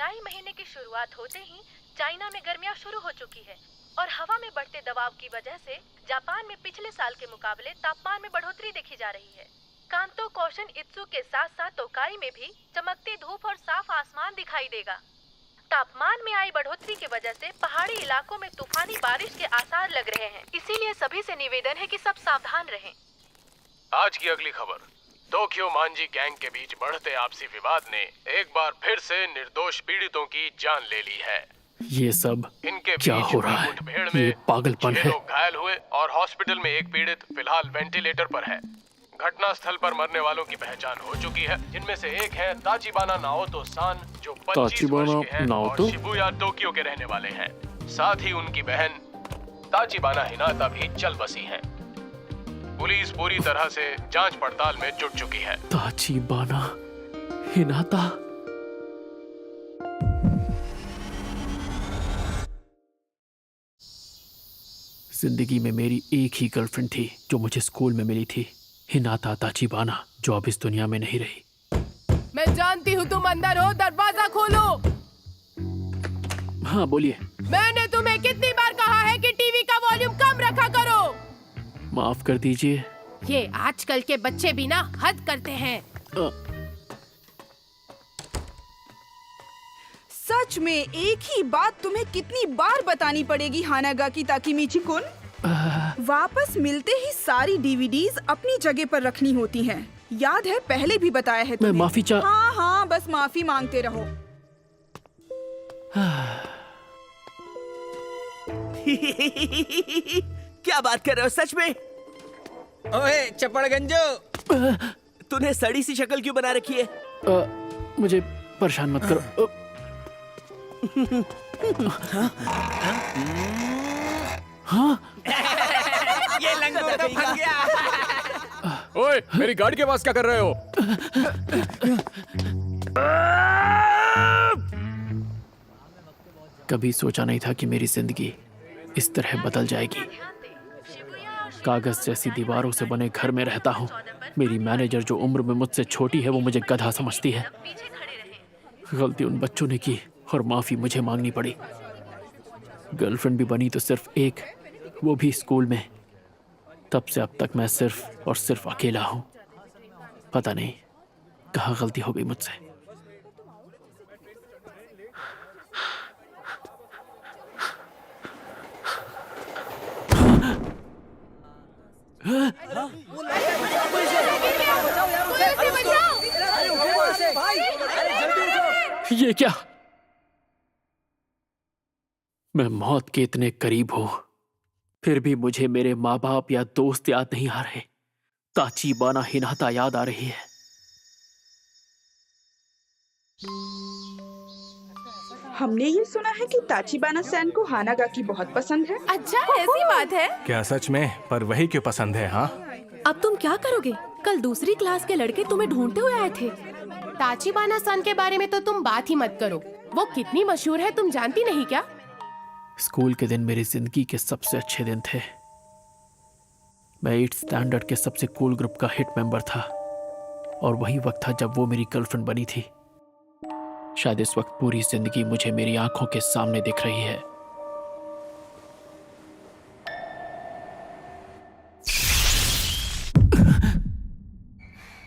जुलाई महीने की शुरुआत होते ही चाइना में गर्मियां शुरू हो चुकी है और हवा में बढ़ते दबाव की वजह से जापान में पिछले साल के मुकाबले तापमान में बढ़ोतरी देखी जा रही है। कांतो, कोशन इत्सु के साथ साथ तोकाई में भी चमकती धूप और साफ आसमान दिखाई देगा। तापमान में आई बढ़ोतरी की वजह से पहाड़ी इलाकों में तूफानी बारिश के आसार लग रहे हैं, इसीलिए सभी से निवेदन है कि सब सावधान रहें। आज की अगली खबर, टोक्यो मांजी गैंग के बीच बढ़ते आपसी विवाद ने एक बार फिर से निर्दोष पीड़ितों की जान ले ली है। ये सब इनके क्या हो रहा है? ये पागलपन है। लोग घायल हुए और हॉस्पिटल में एक पीड़ित फिलहाल वेंटिलेटर पर है। घटना स्थल पर मरने वालों की पहचान हो चुकी है, जिनमें से एक है ताचिबाना नाओतो सान जो 25 वर्ष के हैं और शिबुया टोक्यो के रहने वाले हैं। साथ ही उनकी बहन ताचिबाना हिनाता भी चल बसी है। पुलिस पूरी तरह से जांच पड़ताल में जुट चुकी है। ताचिबाना हिनाता, जिंदगी में मेरी एक ही गर्लफ्रेंड थी जो मुझे स्कूल में मिली थी, हिनाता ताचिबाना, जो अब इस दुनिया में नहीं रही। मैं जानती हूँ तुम अंदर हो, दरवाजा खोलो। हाँ बोलिए। मैंने तुम्हें कितनी बार कहा है कि टीवी का वॉल्यूम कम रखा करो। माफ कर दीजिए। ये आजकल के बच्चे भी ना हद करते हैं। सच में एक ही बात तुम्हें कितनी बार बतानी पड़ेगी हानागाकी ताकेमिची-कुन? वापस मिलते ही सारी डीवीडीज अपनी जगह पर रखनी होती हैं। याद है पहले भी बताया है तुम्हें। मैं माफी हाँ हाँ, बस माफी मांगते रहो। क्या बात कर रहे हो सच में? ओए चपड़गंजो, तूने सड़ी सी शक्ल क्यों बना रखी है? मुझे परेशान मत करो। हाँ? ये लंगूर तो फंस गया। ओए, मेरी गाड़ी के पास क्या कर रहे हो? कभी सोचा नहीं था कि मेरी जिंदगी इस तरह बदल जाएगी। कागज जैसी दीवारों से बने घर में रहता हूँ। मेरी मैनेजर जो उम्र में मुझसे छोटी है वो मुझे गधा समझती है। गलती उन बच्चों ने की और माफी मुझे मांगनी पड़ी। गर्लफ्रेंड भी बनी तो सिर्फ एक, वो भी स्कूल में। तब से अब तक मैं सिर्फ और सिर्फ अकेला हूँ। पता नहीं कहाँ गलती हो गई मुझसे। ये क्या? मैं मौत के इतने करीब हूं, फिर भी मुझे मेरे माँ बाप या दोस्त याद नहीं आ रहे। ताचिबाना हिनाता याद आ रही है। हमने ये सुना है कि ताचिबाना सैन को हानागाकी बहुत पसंद है। अच्छा, ऐसी बात है? क्या सच में? पर वही क्यों पसंद है? हाँ, अब तुम क्या करोगे? कल दूसरी क्लास के लड़के तुम्हें ढूंढते हुए आए थे। ताचिबाना सन के बारे में तो तुम बात ही मत करो। वो कितनी मशहूर है तुम जानती नहीं क्या? स्कूल के दिन मेरी जिंदगी के सबसे अच्छे दिन थे। मैं 8th स्टैंडर्ड के सबसे कूल ग्रुप का हिट मेंबर था और वही वक्त था जब वो मेरी गर्लफ्रेंड बनी थी। शायद इस वक्त पूरी जिंदगी मुझे मेरी आंखों के सामने दिख रही है।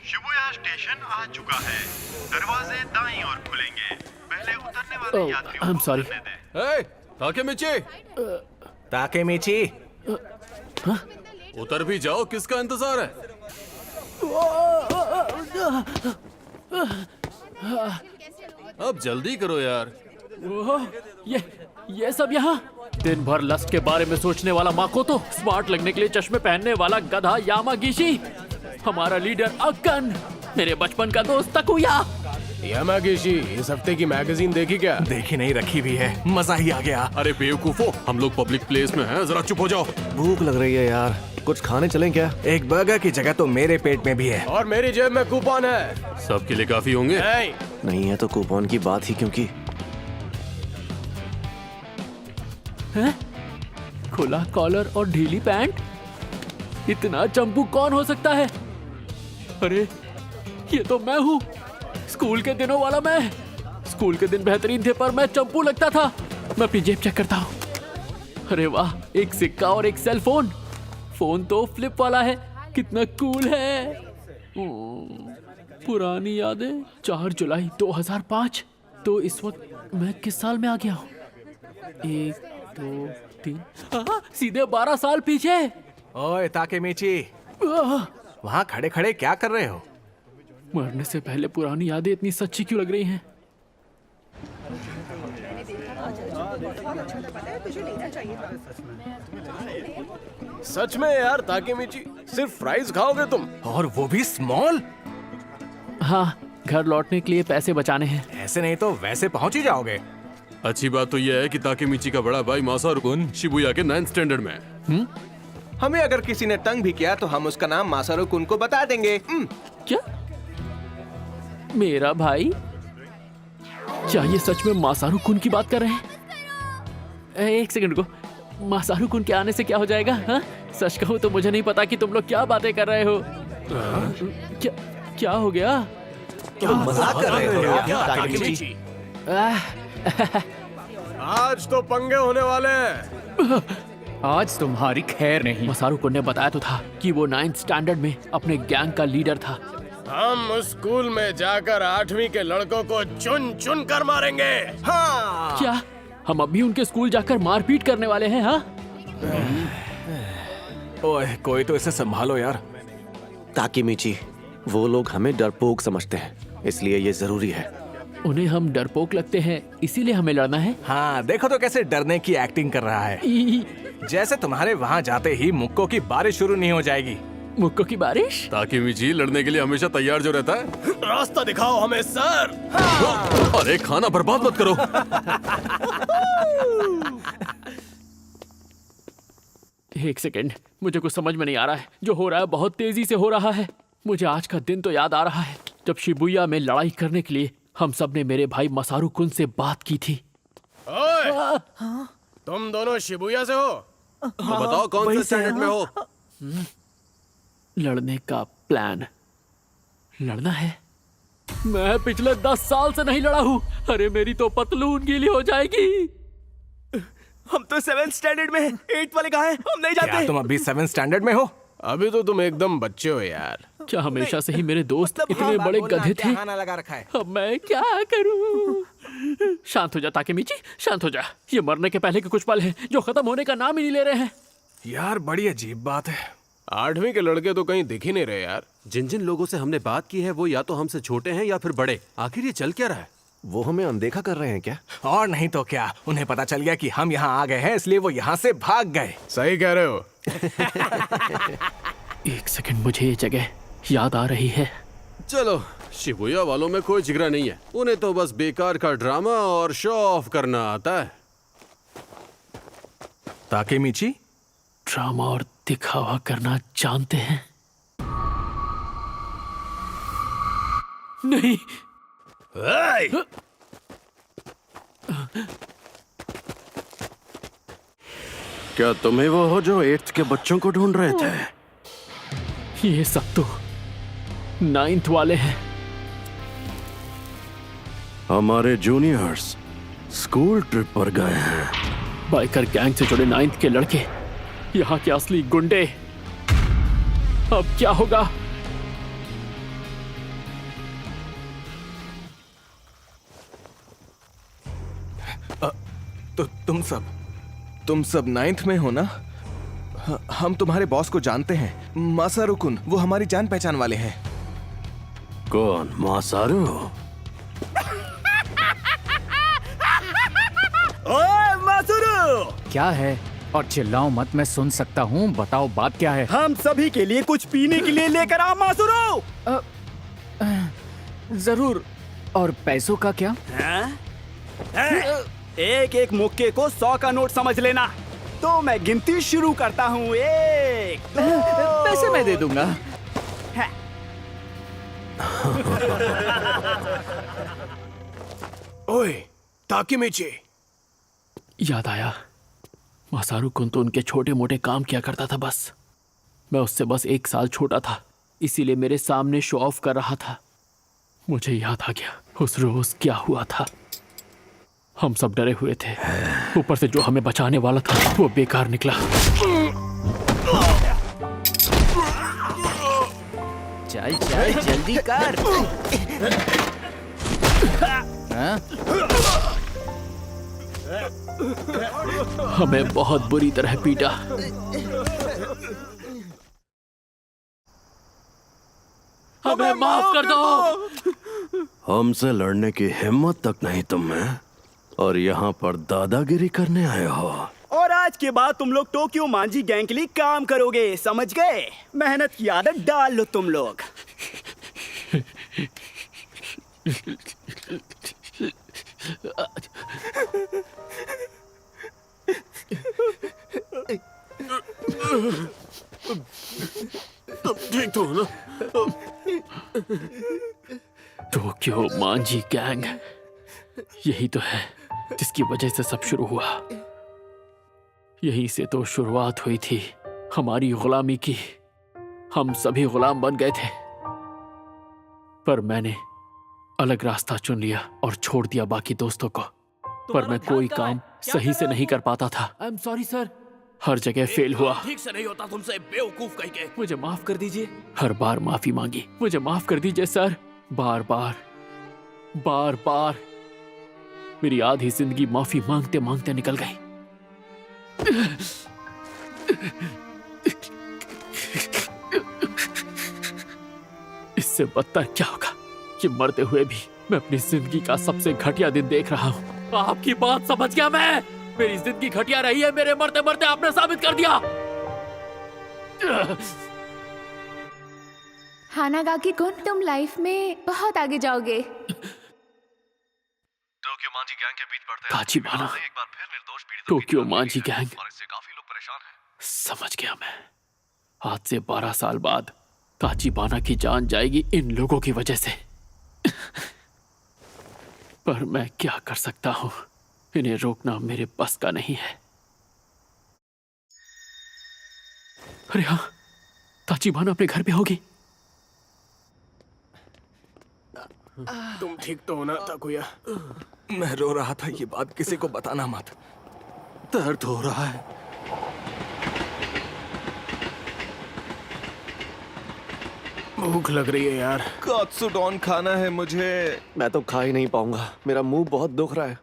शिबुया स्टेशन आ चुका है। दरवाजे दाईं ओर खुलेंगे। पहले उतरने वाले यात्रियों I'm को sorry. उतरने दें। ताकेमिची, उतर भी जाओ, किसका इंतजार है? अब जल्दी करो यार। ये सब यहाँ? दिन भर लस्ट के बारे में सोचने वाला माकोतो, स्मार्ट लगने के लिए चश्मे पहनने वाला गधा यामागिशी, हमारा लीडर अक्कन, मेरे बचपन का दोस्त तकुया। यामागिशी, इस हफ्ते की मैगजीन देखी क्या? देखी नहीं, रखी भी है। मजा ही आ गया। अरे बेवकूफो, हम लोग पब्लिक प्लेस में हैं, जरा चुप हो जाओ। भूख लग रही है यार, कुछ खाने चलें क्या? एक बर्गर की जगह तो मेरे पेट में भी है। और मेरी जेब में कूपन है। सबके लिए काफी होंगे। नहीं है तो कूपन की बात ही क्योंकि हैं? खुला कॉलर और ढीली पैंट? इतना चंपू कौन हो सकता है? अरे ये तो मैं हूँ, स्कूल के दिनों वाला मैं। स्कूल के दिन बेहतरीन थे पर मैं चंपू लगता था। मैं अपनी जेब चेक करता हूँ। अरे वाह, एक सिक्का और एक सेल फोन। फोन तो फ्लिप वाला है, कितना कूल है। पुरानी यादें। 4 जुलाई 2005। तो इस वक्त मैं किस साल में आ गया हूँ? 1 2 3 सीधे 12 साल पीछे। ओए ताकेमीची, वहाँ खड़े खड़े क्या कर रहे हो? मरने से पहले पुरानी यादें इतनी सच्ची क्यों लग रही हैं? सच में यार ताकेमीची, सिर्फ फ्राइज खाओगे तुम? और वो भी स्मॉल? हाँ, घर लौटने के लिए पैसे बचाने हैं। ऐसे नहीं तो वैसे पहुंच ही जाओगे। अच्छी बात तो यह है कि ताकेमीची का बड़ा भाई मासारू कुन शिबुया के 9th स्टैंडर्ड में है। हमें अगर किसी ने तंग भी किया तो हम उसका नाम मासारू कुन को बता देंगे। क्या? मेरा भाई? क्या ये सच में मासारू कुन की बात कर रहे हैं? एक सेकंड को, मासारू कुन के आने से क्या हो जाएगा? हाँ? सच कहूँ तो मुझे नहीं पता कि तुम लोग क्या बातें कर रहे हो। क्या हो गया? तुम मजाक कर रहे हो क्या ताकेमीची? आज तो पंगे होने वाले हैं। आज तुम्हारी खैर नहीं। मासारू कुन ने बताया तो था कि वो 9th स्टैंडर्ड में अपने गैंग का लीडर था। हम उस स्कूल में जाकर 8वीं के लड़कों को चुन चुन कर मारेंगे। हाँ। क्या हम अभी उनके स्कूल जाकर मारपीट करने वाले हैं? हाँ? ओए, कोई तो इसे संभालो यार। ताकेमीची, वो लोग हमें डरपोक समझते हैं, इसलिए ये जरूरी है। उन्हें हम डरपोक लगते हैं, इसीलिए हमें लड़ना है। हाँ, देखो तो कैसे डरने की एक्टिंग कर रहा है। जैसे तुम्हारे वहाँ जाते ही मुक्कों की बारिश शुरू नहीं हो जाएगी। मुक्कों की बारिश? ताकेमीची लड़ने के लिए हमेशा तैयार जो रहता है। रास्ता दिखाओ हमें सर। अरे खाना बर्बाद मत करो। एक सेकेंड, मुझे कुछ समझ में नहीं आ रहा है। जो हो रहा है बहुत तेजी से हो रहा है। मुझे आज का दिन तो याद आ रहा है जब शिबुया में लड़ाई करने के लिए हम सब ने मेरे भाई मासारू कुन से बात की थी। ओए, तुम दोनों शिबुया से हो? तो बताओ कौन से स्टैंडर्ड में हो? लड़ने का प्लान। लड़ना है? मैं पिछले 10 साल से नहीं लड़ा हूँ। अरे मेरी तो पतलून गीली हो जाएगी। हम तो 7th स्टैंडर्ड में हैं। 8th वाले कहाँ हैं? हम नहीं जाते। क्या तुम अभी 7th स्टैंडर्ड में हो? अभी तो तुम एकदम बच्चे हो यार। क्या हमेशा से ही मेरे दोस्त इतने बड़े गधे थे? लगा रखा है। अब मैं क्या करूं? शांत हो जा ताकेमीची, शांत हो जा। ये मरने के पहले के कुछ पल हैं जो खत्म होने का नाम ही नहीं ले रहे हैं। यार बड़ी अजीब बात है। 8वीं के लड़के तो कहीं दिख ही नहीं रहे यार। जिन जिन लोगों से हमने बात की है वो या तो हमसे छोटे हैं या फिर बड़े। आखिर ये चल क्या रहा है? वो हमें अनदेखा कर रहे हैं क्या? और नहीं तो क्या, उन्हें पता चल गया कि हम यहाँ आ गए हैं, इसलिए वो यहाँ से भाग गए। सही कह रहे हो। एक सेकंड, मुझे ये जगह याद आ रही है। चलो, शिबुया वालों में कोई जिगरा नहीं है। उन्हें तो बस बेकार का ड्रामा और शो ऑफ करना आता है। ताकेमीची, ड्रामा और दिखावा करना जानते हैं? नहीं। क्या तुम्हें वो हो जो 8th के बच्चों को ढूंढ रहे थे? ये सब तो 9th वाले हैं। हमारे जूनियर्स स्कूल ट्रिप पर गए हैं। बाइकर गैंग से जुड़े 9th के लड़के, यहाँ के असली गुंडे। अब क्या होगा? तो तुम सब 9th में हो ना? हम तुम्हारे बॉस को जानते हैं, मासारू कुन। वो हमारी जान पहचान वाले हैं। कौन? मासारू? ओए मासारू! क्या है? और चिल्लाओ मत, मैं सुन सकता हूँ। बताओ बात क्या है? हम सभी के लिए कुछ पीने के लिए लेकर आओ मासारू। जरूर। और पैसों का क्या? एक एक मुक्के को 100 का नोट समझ लेना। तो मैं गिनती शुरू करता हूँ। 1 2 पैसे मैं दे दूंगा। ओए ताकेमीची, याद आया, मासारू कुन तो उनके छोटे मोटे काम किया करता था बस। मैं उससे बस 1 साल छोटा था, इसीलिए मेरे सामने शो ऑफ कर रहा था। मुझे याद आ गया उस रोज क्या हुआ था। हम सब डरे हुए थे। ऊपर से जो हमें बचाने वाला था वो बेकार निकला। चल चल जल्दी कर। हमें बहुत बुरी तरह पीटा। हमें माफ कर दो। हमसे लड़ने की हिम्मत तक नहीं तुम में, और यहाँ पर दादागिरी करने आए हो। और आज के बाद तुम लोग टोक्यो मांझी गैंग के लिए काम करोगे, समझ गए? मेहनत की आदत डाल लो तुम लोग। ठीक तो हो ना? टोक्यो मांझी गैंग, यही तो है जिसकी वजह से सब शुरू हुआ। यहीं से तो शुरुआत हुई थी हमारी गुलामी की। हम सभी गुलाम बन गए थे, पर मैंने अलग रास्ता चुन लिया और छोड़ दिया बाकी दोस्तों को। पर मैं कोई काम सही से नहीं कर पाता था। I am sorry sir. हर जगह फेल हुआ। ठीक से नहीं होता तुमसे, बेवकूफ कहीं के। मुझे माफ कर दीजिए। हर बार माफी मांगी। मुझे माफ कर दीजिए सर। बार बार बार बार मेरी आधी जिंदगी माफी मांगते मांगते निकल गई। इससे बदतर क्या होगा कि मरते हुए भी मैं अपनी जिंदगी का सबसे घटिया दिन देख रहा हूँ। आपकी बात समझ गया मैं। मेरी जिंदगी घटिया रही है, मेरे मरते मरते आपने साबित कर दिया। हानागाकी कुन, तुम लाइफ में बहुत आगे जाओगे। टोक्यो मांझी गैंग के बीच बढ़ते ताचिबाना, एक बार फिर निर्दोष पीड़ितों टोक्यो मांझी गैंग, और इससे काफी लोग परेशान हैं। समझ गया मैं। आज से 12 साल बाद ताचिबाना की जान जाएगी इन लोगों की वजह से। पर मैं क्या कर सकता हूँ, इन्हें रोकना मेरे बस का नहीं है। अरे हाँ, ताचिबाना अपने घर पे होगी। तुम ठीक तो हो ना ताकुया? मैं रो रहा था, ये बात किसी को बताना मत। दर्द हो रहा है। भूख लग रही है यार। कात्सुडोन खाना है मुझे। मैं तो खा ही नहीं पाऊंगा, मेरा मुंह बहुत दुख रहा है।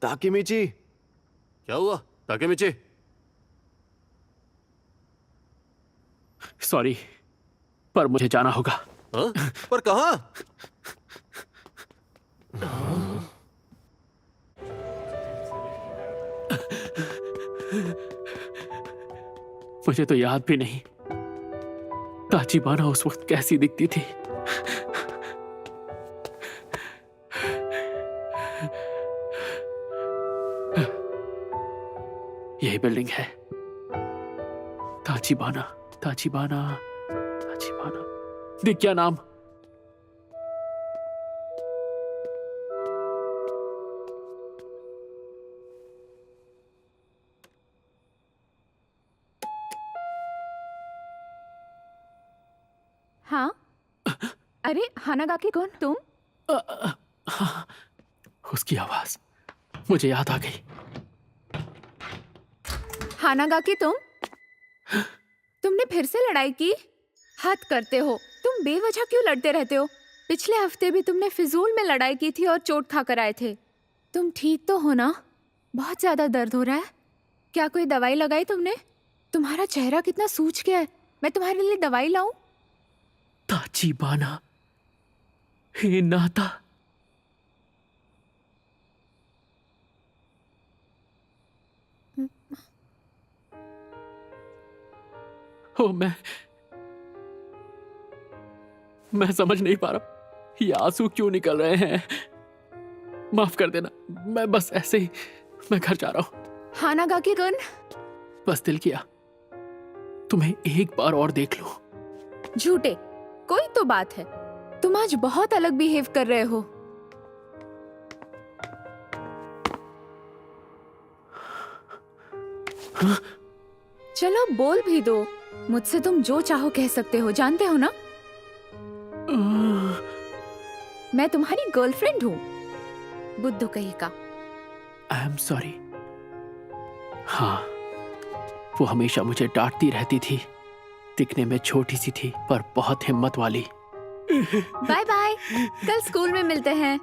ताकेमिची। क्या हुआ ताकेमिची? सॉरी, पर मुझे जाना होगा। हाँ? पर कहाँ? मुझे तो याद भी नहीं ताचिबाना उस वक्त कैसी दिखती थी। यही बिल्डिंग है। ताचिबाना, ताचिबाना, ताचिबाना। दिख क्या नाम? हाँ? अरे हानागाकी कौन, तुम? उसकी आवाज मुझे याद आ गई। हानागाकी तुमने फिर से लड़ाई की? हद करते हो, तुम बेवजह क्यों लड़ते रहते हो? पिछले हफ्ते भी तुमने फिजूल में लड़ाई की थी और चोट खा कर आए थे। तुम ठीक तो हो ना? बहुत ज्यादा दर्द हो रहा है। क्या कोई दवाई लगाई तुमने? तुम्हारा चेहरा कितना सूज गया है। मैं तुम्हारे लिए दवाई लाऊं? ताचिबाना, हे नाता। ओ, मैं समझ नहीं पा रहा ये आंसू क्यों निकल रहे हैं। माफ कर देना, मैं बस ऐसे ही मैं घर जा रहा हूँ। हानागाकी कुन, बस दिल किया तुम्हें एक बार और देख लो। झूठे, कोई तो बात है। तुम आज बहुत अलग बिहेव कर रहे हो। हाँ? चलो बोल भी दो। मुझसे तुम जो चाहो कह सकते हो, जानते हो ना? मैं तुम्हारी गर्लफ्रेंड हूँ, बुद्धू कहीं का। आई एम सॉरी। हाँ, वो हमेशा मुझे डांटती रहती थी। दिखने में छोटी सी थी पर बहुत हिम्मत वाली। बाय बाय, कल स्कूल में मिलते हैं।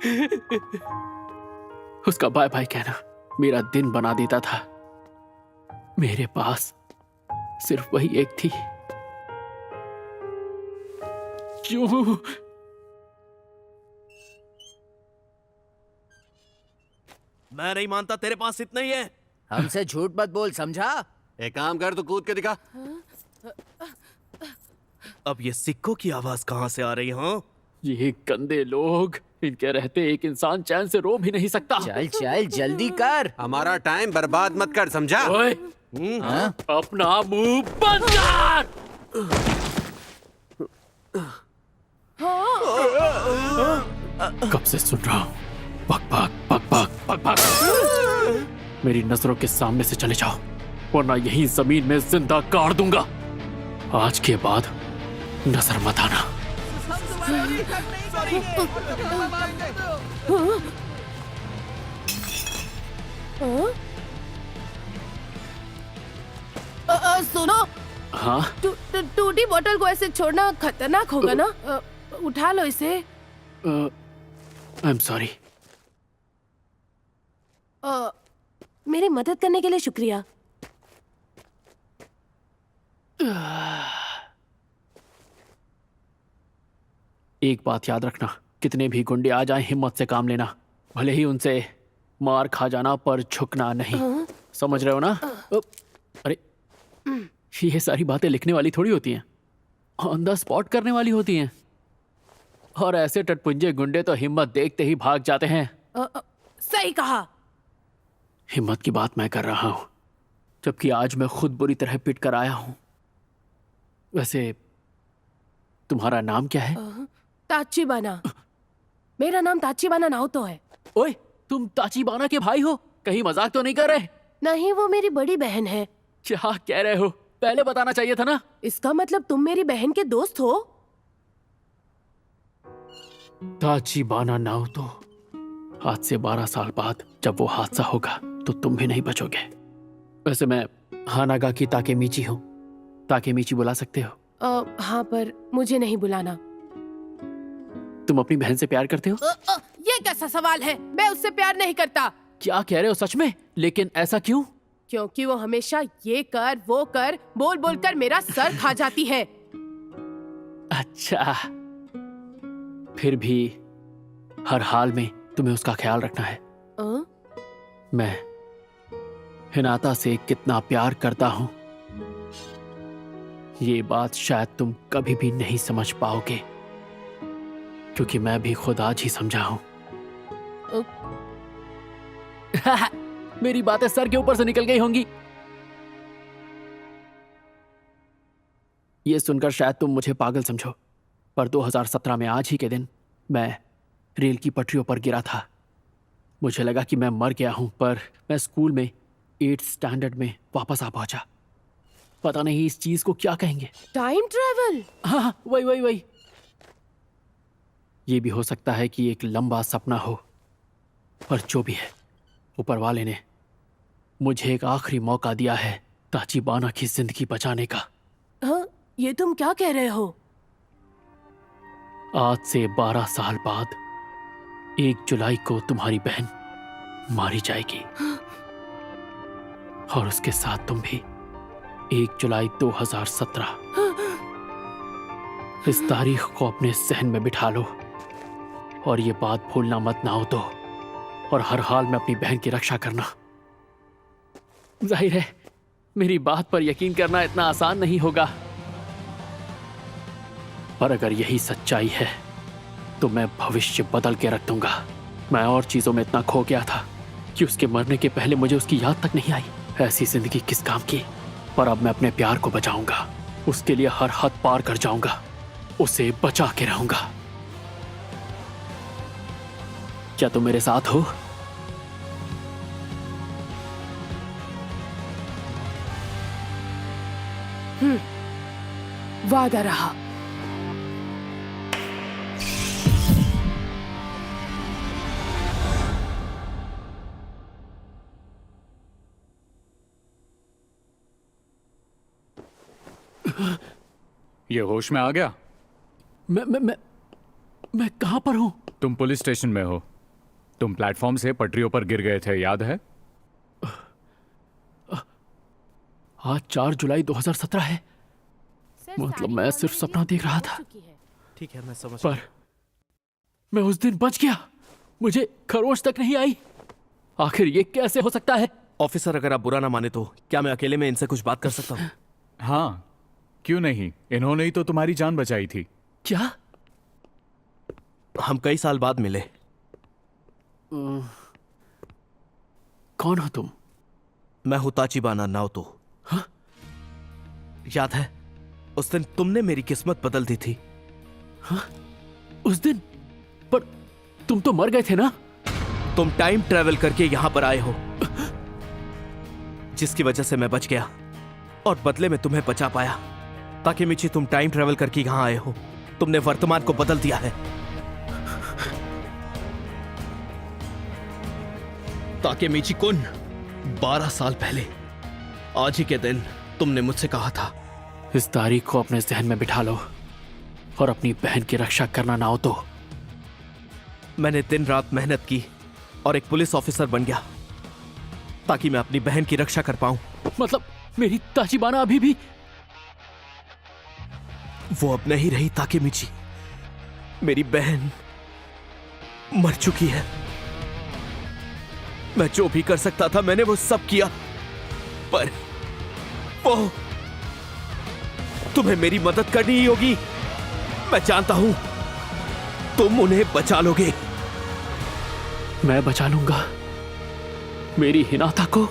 उसका बाय बाय कहना मेरा दिन बना देता था। मेरे पास सिर्फ वही एक थी। क्यों? मैं नहीं मानता, तेरे पास इतना ही है। हमसे झूठ मत बोल, समझा? एक काम कर, तो कूद के दिखा। अब ये सिक्कों की आवाज कहाँ से आ रही है? हाँ? ये गंदे लोग, इनके रहते एक इंसान चैन से रो भी नहीं सकता। चल चल जल्दी कर, हमारा टाइम बर्बाद मत कर, समझा? ओए, अपना मुंह बंद कर। कब से सुन रहा हूँ, बक बक बक बक बक बक। मेरी नजरों के सामने से चले जाओ, वरना यहीं जमीन में जिंदा गाड़ दूंगा। आज के बाद नजर मत आना। सुनो, हाँ? टूटी बोतल को ऐसे छोड़ना खतरनाक होगा ना। उठा लो इसे। आई एम सॉरी। मेरी मदद करने के लिए शुक्रिया। एक बात याद रखना, कितने भी गुंडे आ जाएं, हिम्मत से काम लेना। भले ही उनसे मार खा जाना, पर झुकना नहीं। समझ रहे हो ना? अरे, ये सारी बातें लिखने वाली थोड़ी होती हैं, ऑन द स्पॉट करने वाली होती हैं। और ऐसे टटपुंजे गुंडे तो हिम्मत देखते ही भाग जाते हैं। सही कहा। हिम्मत की बात मैं कर रहा हूं, जबकि आज मैं खुद बुरी तरह पिट कर आया हूं। वैसे तुम्हारा नाम क्या है? ताचिबाना। मेरा नाम ताचिबाना नाओतो है। ओए, तुम ताचिबाना के भाई हो? कहीं मजाक तो नहीं कर रहे? नहीं, वो मेरी बड़ी बहन है। क्या कह रहे हो? पहले बताना चाहिए था ना। इसका मतलब तुम मेरी बहन के दोस्त हो? ताचिबाना नाओतो, आज से 12 साल बाद जब वो हादसा होगा तो तुम भी नहीं बचोगे। वैसे मैं हानागाकी ताकेमीची हूँ। ताकेमीची बुला सकते हो? हाँ, पर मुझे नहीं बुलाना। तुम अपनी बहन से प्यार करते हो? ये कैसा सवाल है? मैं उससे प्यार नहीं करता। क्या कह रहे हो सच में? लेकिन ऐसा क्यों? क्योंकि वो हमेशा ये कर वो कर बोल बोल कर मेरा सर खा जाती है। अच्छा, फिर भी हर हाल में तुम्हें उसका ख्याल रखना है। मैं हिनाता से कितना प्यार करता हूं, ये बात शायद तुम कभी भी नहीं समझ पाओगे, क्योंकि मैं भी खुद आज ही समझा हूं। मेरी बातें सर के ऊपर से निकल गई होंगी। ये सुनकर शायद तुम मुझे पागल समझो, पर 2017 में आज ही के दिन मैं रेल की पटरियों पर गिरा था। मुझे लगा कि मैं मर गया हूं, पर मैं स्कूल में 8th स्टैंडर्ड में वापस आ पहुंचा। पता नहीं इस चीज को क्या कहेंगे। Time travel? हाँ, वही। ये भी हो सकता है कि एक लंबा सपना हो, पर जो भी है, ऊपर वाले ने मुझे एक आखिरी मौका दिया है ताचिबाना की जिंदगी बचाने का। हाँ, ये तुम क्या कह रहे हो? आज से 12 साल बाद 1 जुलाई को तुम्हारी बहन मारी जाएगी, और उसके साथ तुम भी। 1 जुलाई 2017। इस तारीख को अपने जहन में बिठा लो और ये बात भूलना मत नाओतो, और हर हाल में अपनी बहन की रक्षा करना। जाहिर है मेरी बात पर यकीन करना इतना आसान नहीं होगा, पर अगर यही सच्चाई है तो मैं भविष्य बदल के रख दूंगा। मैं और चीजों में इतना खो गया था कि उसके मरने के पहले मुझे उसकी याद तक नहीं आई। ऐसी जिंदगी किस काम की? पर अब मैं अपने प्यार को बचाऊंगा, उसके लिए हर हद पार कर जाऊंगा, उसे बचा के रहूंगा। क्या तुम मेरे साथ हो? वादा रहा। ये होश में आ गया? मैं कहां पर हूं? तुम पुलिस स्टेशन में हो। तुम प्लेटफॉर्म से पटरियों पर गिर गए थे, याद है? आज 4 जुलाई 2017 है। मतलब मैं सिर्फ सपना देख रहा था। ठीक है, मैं समझ पर मैं उस दिन बच गया। मुझे खरोच तक नहीं आई। आखिर ये कैसे हो सकता है? ऑफिसर, अगर आप बुरा ना माने तो क्या मैं अकेले में इनसे कुछ बात कर सकता हूँ? हाँ, क्यों नहीं? इन्होंने ही तो तुम्हारी जान बचाई थी। क्या? हम कई साल बाद मिले। कौन हो तुम? मैं हूं ताचिबाना नाओतो। हाँ? याद है उस दिन तुमने मेरी किस्मत बदल दी थी? हाँ? उस दिन? पर तुम तो मर गए थे ना? तुम टाइम ट्रेवल करके यहां पर आए हो, जिसकी वजह से मैं बच गया और बदले में तुम्हें बचा पाया। ताकेमिची, तुम टाइम ट्रेवल करके यहां आए हो। तुमने वर्तमान को बदल दिया है। ताकेमिची कुन, 12 साल पहले आज ही के दिन तुमने मुझसे कहा था, इस तारीख को अपने जहन में बिठा लो और अपनी बहन की रक्षा करना नाओतो। मैंने दिन रात मेहनत की और एक पुलिस ऑफिसर बन गया ताकि मैं अपनी बहन की रक्षा कर पाऊं। मतलब मेरी ताचिबाना अभी भी? वो अब नहीं रही ताकेमिची। मेरी बहन मर चुकी है। मैं जो भी कर सकता था मैंने वो सब किया, पर वो तुम्हें मेरी मदद करनी ही होगी। मैं जानता हूं तुम उन्हें बचा लोगे। मैं बचा लूंगा मेरी हिनाता को।